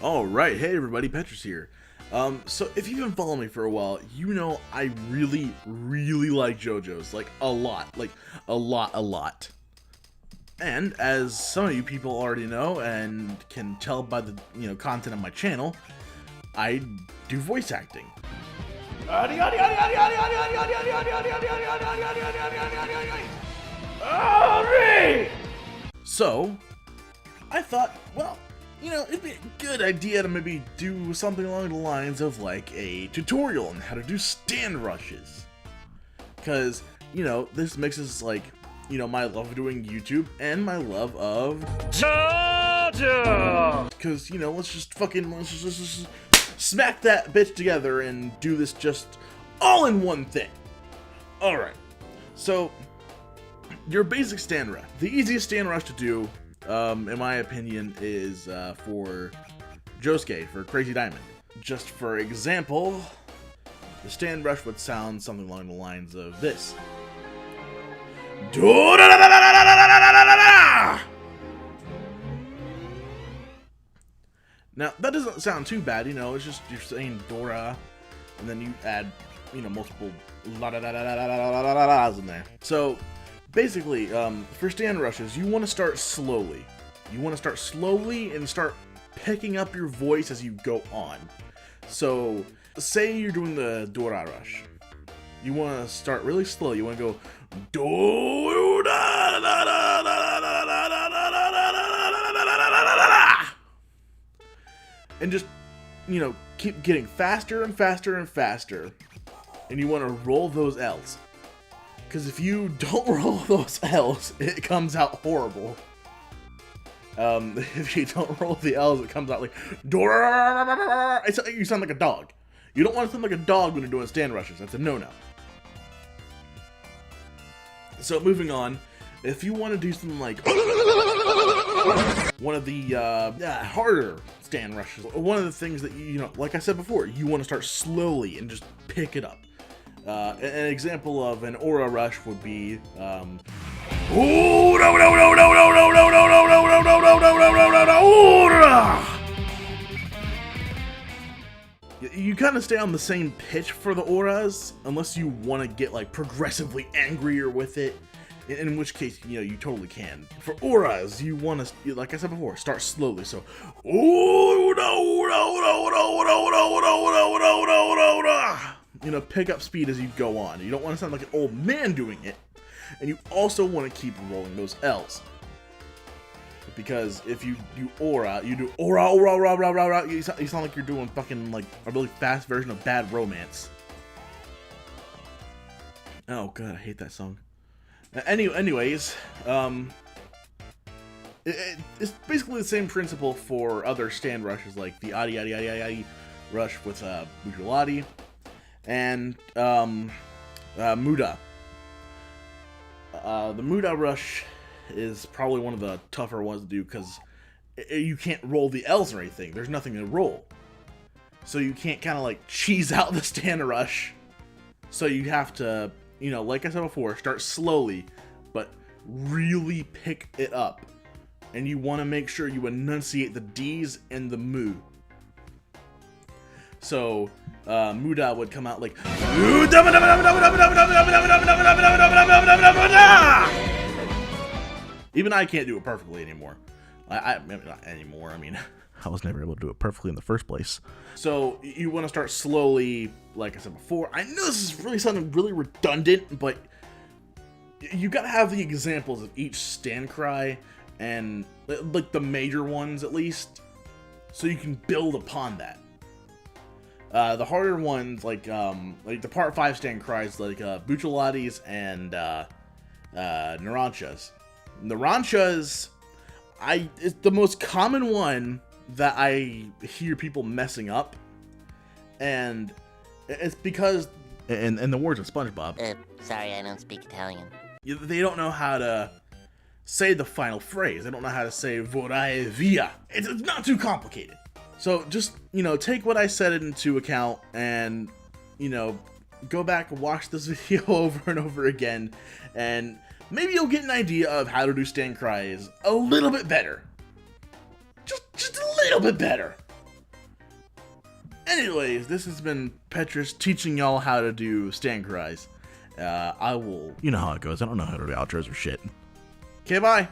Alright, hey everybody, Petrus here. So if you've been following me for a while, you know I really like Jojo's, like a lot. And as some of you people already know and can tell by the, content on my channel, I do voice acting. So, I thought, well, it'd be a good idea to maybe do something along the lines of like a tutorial on how to do stand rushes. Because, this mixes like, my love of doing YouTube and my love of Jojo. Because, let's just smack that bitch together and do this just all in one thing. Alright, so your basic stand rush. The easiest stand rush to do, in my opinion, is for Josuke, for Crazy Diamond. Just for example, the stand rush would sound something along the lines of this. Now, that doesn't sound too bad, it's just you're saying Dora, and then you add, multiple la-da-da-da-da-da-da-da-da-da's in there. So, basically, for stand rushes, you want to start slowly. You want to start slowly and start picking up your voice as you go on. So, say you're doing the Dora rush. You want to start really slow. You want to go and just, keep getting faster and faster and faster. And you want to roll those L's. Because if you don't roll those L's, it comes out horrible. If you don't roll the L's, it comes out like you sound like a dog. You don't want to sound like a dog when you're doing stand rushes. That's a no-no. So moving on, if you want to do something like one of the harder stand rushes, one of the things that like I said before, you want to start slowly and just pick it up. An example of an aura rush would be you kind of stay on the same pitch for the auras unless you want to get like progressively angrier with it, in which case you totally can. For auras, you want to, like I said before, start slowly. So pick up speed as you go on. You don't want to sound like an old man doing it, and you also want to keep rolling those L's. Because if you do aura, you sound like you're doing fucking like a really fast version of Bad Romance. Oh god, I hate that song. Anyways, it's basically the same principle for other stand rushes, like the Adi rush with Bujulati and Muda. The Muda rush is probably one of the tougher ones to do because you can't roll the L's or anything. There's nothing to roll. So you can't kind of like cheese out the stand rush. So you have to, like I said before, start slowly, but really pick it up. And you want to make sure you enunciate the D's and the mu. So, Muda would come out like even I can't do it perfectly anymore. I mean, not anymore. I mean, I was never able to do it perfectly in the first place. So you want to start slowly, like I said before. I know this is really sounding really redundant, but you gotta have the examples of each stand cry and like the major ones at least, so you can build upon that. The harder ones, like the part 5 stand cries, like Buchelatis and Naranchas. Naranchas, it's the most common one that I hear people messing up, and it's because, in the words of SpongeBob, sorry, I don't speak Italian. They don't know how to say the final phrase. They don't know how to say vorrei via. It's not too complicated. So just, take what I said into account and, go back and watch this video over and over again, and maybe you'll get an idea of how to do stand cries a little bit better. Just a little bit better. Anyways, this has been Petrus teaching y'all how to do stand cries. I will... You know how it goes. I don't know how to do outros or shit. Okay, bye.